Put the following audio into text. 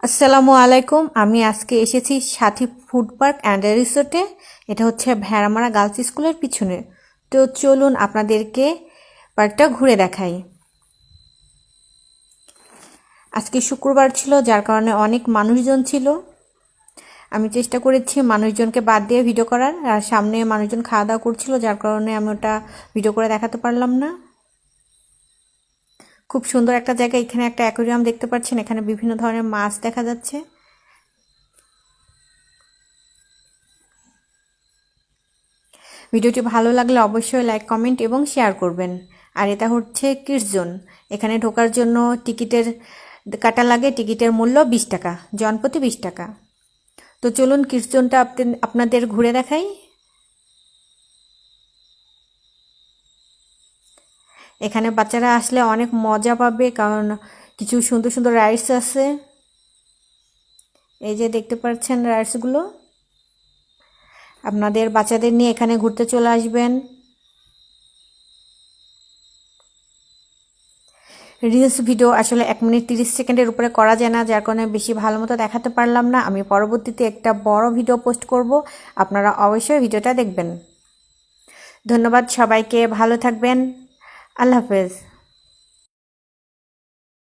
আসসালামু আলাইকুম। আমি আজকে এসেছি সাথী ফুড পার্ক অ্যান্ড রিসোর্টে। এটা হচ্ছে ভেড়ামারা গার্লস স্কুলের পিছনে। তো চলুন আপনাদেরকে পার্কটা ঘুরে দেখাই। আজকে শুক্রবার ছিল, যার কারণে অনেক মানুষজন ছিল। আমি চেষ্টা করেছি মানুষজনকে বাদ দিয়ে ভিডিও করার, আর সামনে মানুষজন খাওয়া দাওয়া করছিল, যার কারণে আমি ওটা ভিডিও করে দেখাতে পারলাম না। খুব সুন্দর একটা জায়গা। এখানে একটা অ্যাকোয়ারিয়াম দেখতে পাচ্ছেন, এখানে বিভিন্ন ধরনের মাছ দেখা যাচ্ছে। ভিডিওটি ভালো লাগলে অবশ্যই লাইক, কমেন্ট এবং শেয়ার করবেন। আর এটা হচ্ছে কিডস জোন। এখানে ঢোকার জন্য টিকিটের কাটা লাগে। টিকিটের মূল্য 20 টাকা, জনপ্রতি 20 টাকা। তো চলুন কিডস জোনটা আপনাদের ঘুরে দেখাই। এখানে বাচ্চারা আসলে অনেক মজা পাবে, কারণ কিছু সুন্দর সুন্দর রাইডস আছে। এই যে দেখতে পাচ্ছেন রাইডসগুলো। আপনাদের বাচ্চাদের নিয়ে এখানে ঘুরতে চলে আসবেন। রিলস ভিডিও আসলে 1 মিনিট 30 সেকেন্ডের উপরে করা যায় না, যার কারণে বেশি ভালো মতো দেখাতে পারলাম না। আমি পরবর্তীতে একটা বড় ভিডিও পোস্ট করব, আপনারা অবশ্যই ভিডিওটা দেখবেন। ধন্যবাদ সবাইকে, ভালো থাকবেন। আল্লাহ হাফেজ।